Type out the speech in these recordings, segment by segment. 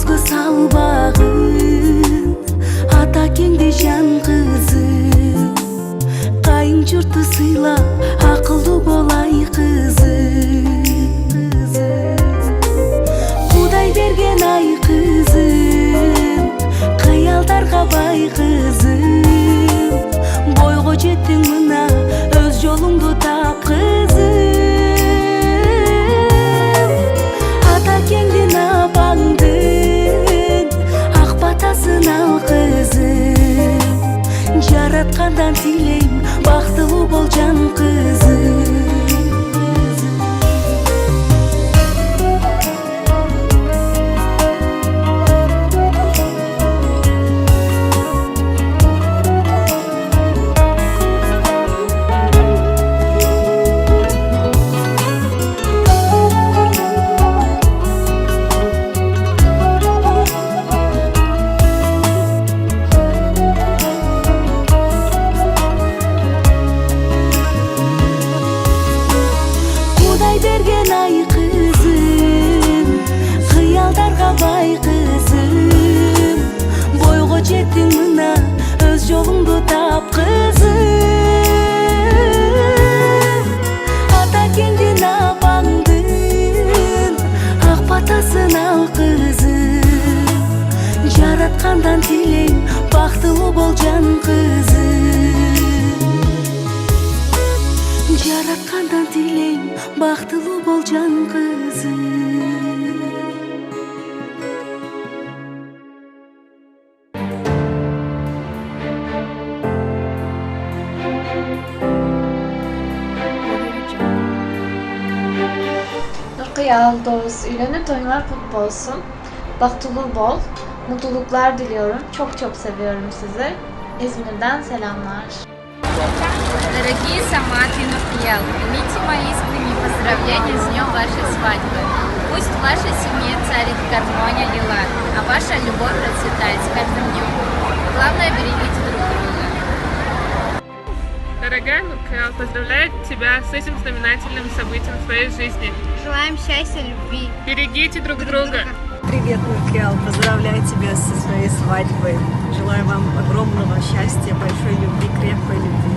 көзгө салбагын ата кеңде жан кызы кайын журту сыйлап акылдуу болай кызы Кудай берген ай кызым кыялдарга бай кызым бойго жеттиң мына өз жолуңду тап кызым ата кеңдин апаңдын ак батасын ал кызым жараткандан тилейм бактылуу бол жан кызым берген ай кызым кыялдарга бай кызым бойго жеттиң мына өз жолуңду тап кызым ата кеңдин апаңдын ак батасын ал кызым жараткандан тилейм бактылуу бол жан кызым жараткандан тилейм бактылуу бол жан кызым Nurkıyal Doğuz, ünlü toyunlar kutlu olsun. Baktulu bol, mutluluklar diliyorum. Çok çok seviyorum sizi. İzmir'den selamlar. Дорогие Самат и Нуркиял, примите мои искренние поздравления с днем вашей свадьбы. Пусть в вашей семье царит гармония и лад, а ваша любовь процветает с каждым днем. Главное, берегите друг друга. Дорогая Нуркиял, поздравляю тебя с этим знаменательным событием в твоей жизни. Желаем счастья, любви. Берегите друг друга. Привет, Нуркиял, поздравляю тебя со своей свадьбой. Желаю вам огромного счастья, большой любви, крепкой любви.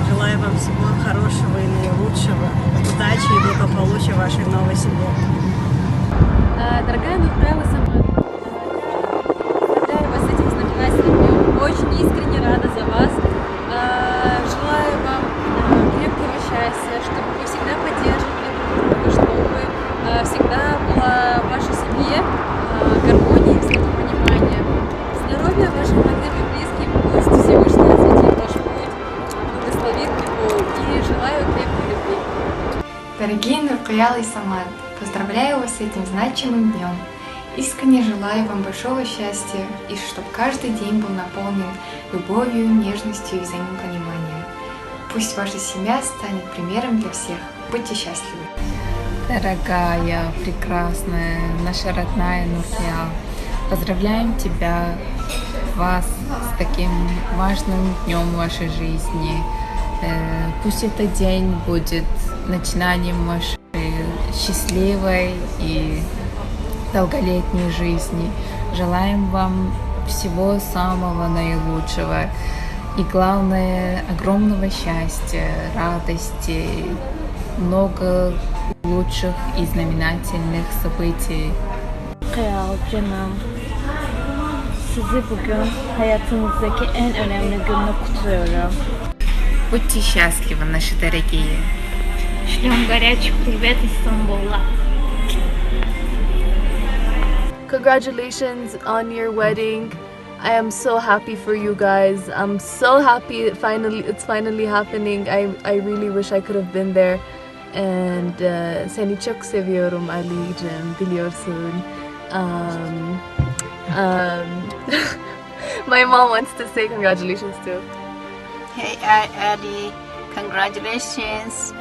Желаю вам всего хорошего и наилучшего, удачи и благополучия в вашей новой семье. Дорогая Нуркиял и Самат, поздравляю вас с этим знаменательным днем. Очень искренне рада за вас. Желаю вам крепкого счастья, чтобы вы всегда поддерживали друг друга, чтобы всегда была в вашей семье гармония и взаимопонимание. Здоровья вашим родным и близким, пусть Всевышний осветит ваш путь, благословит его и желаю крепкой любви. Дорогие Нуркиял и Самат, поздравляю вас с этим значимым днем. Искренне желаю вам большого счастья и чтобы каждый день был наполнен любовью, нежностью и взаимопониманием. Пусть ваша семья станет примером для всех. Будьте счастливы. Дорогая, прекрасная, наша родная Нуркиял, поздравляем тебя, вас с таким важным днем в вашей жизни. Пусть этот день будет начинанием вашей счастливой и долголетней жизни. Желаем вам всего самого наилучшего и, главное, огромного счастья, радости, много lütfüh и знаменательных событий. Kıyal canım, sizi bugün hayatınızdaki en önemli günü kutluyorum. Будьте счастливы, наши дорогие. Шлем горячий привет из Стамбула. Congratulations on your wedding. I am so happy for you guys. I'm so happy it's finally happening. I really wish I could have been there. And seni çok seviyorum Ali'cim, biliyorsun. My mom wants to say congratulations too. Hey Ali, congratulations.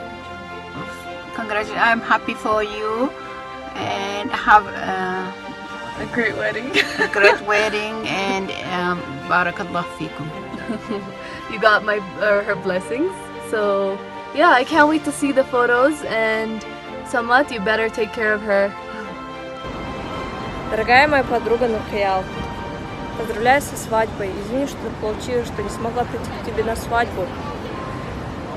I'm happy for you and have a great wedding. A great wedding and barakallah fikum. You got her blessings. So yeah, I can't wait to see the photos, and Samat, you better take care of her. Дорогая моя подруга Нурхиял, поздравляю со свадьбой. Извини, что так получилось, что не смогла прийти к тебе на свадьбу.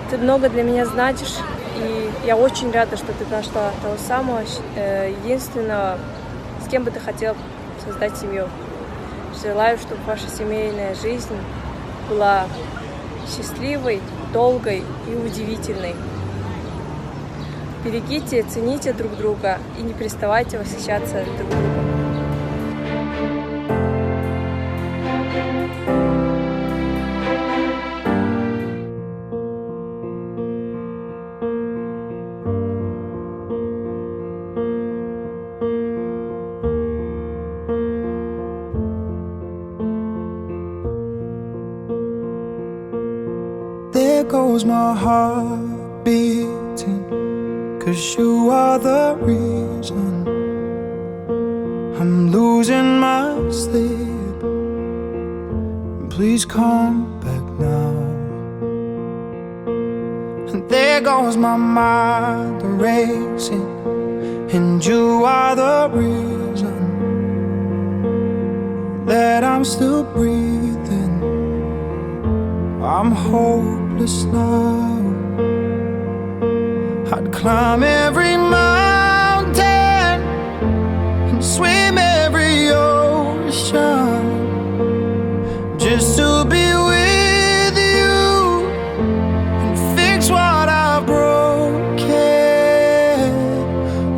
Ты много для меня значишь, и я очень рада, что ты нашла того самого, единственного, с кем бы ты хотела создать семью. Желаю, чтобы ваша семейная жизнь была счастливой, долгой и удивительной. Берегите, цените друг друга и не переставайте восхищаться друг другом. There goes my heart beating, 'cause you are the reason I'm losing my sleep. Please come back now. And there goes my mind racing, and you are the reason that I'm still breathing. I'm hopeless now. I'd climb every mountain and swim every ocean just to be with you and fix what I've broken.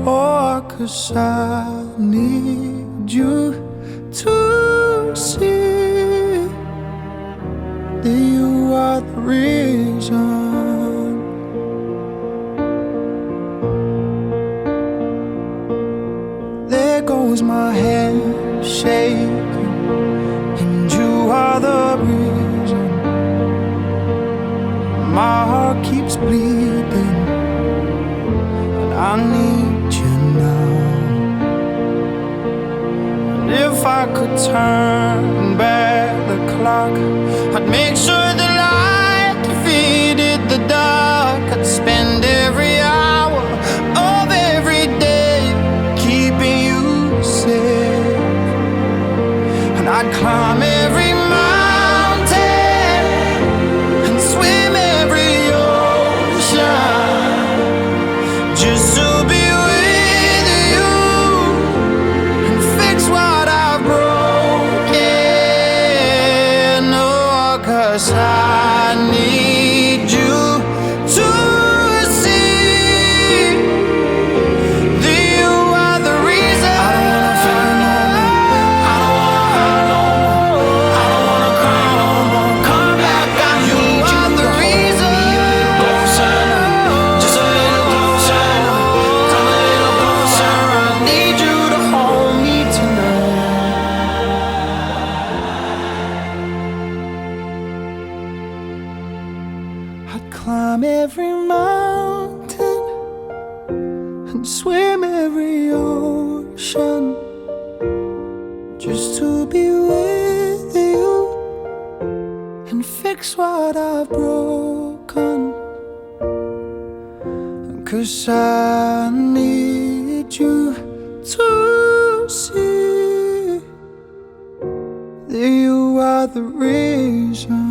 Oh, 'cause I need you to see that you are the reason. There goes my hand shaking, and you are the reason. My heart keeps bleeding, and I need you now. And if I could turn back the clock, I'd make sure the light defeated the dark. I'd spend every hour of every day keeping you safe, and I'd climb every mountain and swim every ocean just to be with you and fix what I've broken. Oh, 'cause I need you to see that you are the reason. I don't wanna fight no more. I don't wanna hurt no more. I don't wanna cry no more. Come back, I need you the reason. Closer, just a little closer. Come a little closer. I need you to hold me tonight. I'd climb every mountain and swim every ocean just to be with you and fix what I've broken. 'Cause I need you to see that you are the reason.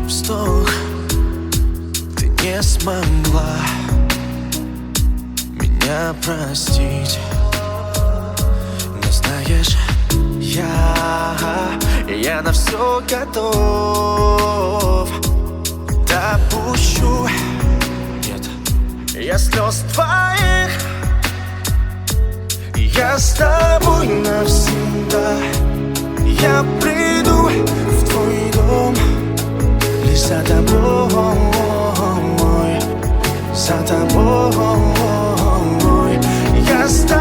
Вздох, ты не смогла меня простить. Но знаешь, я на все готов. Допущу, нет, я слез твоих, я с тобой навсегда. Я приду в твой дом лишь за тобой, за тобой. stars.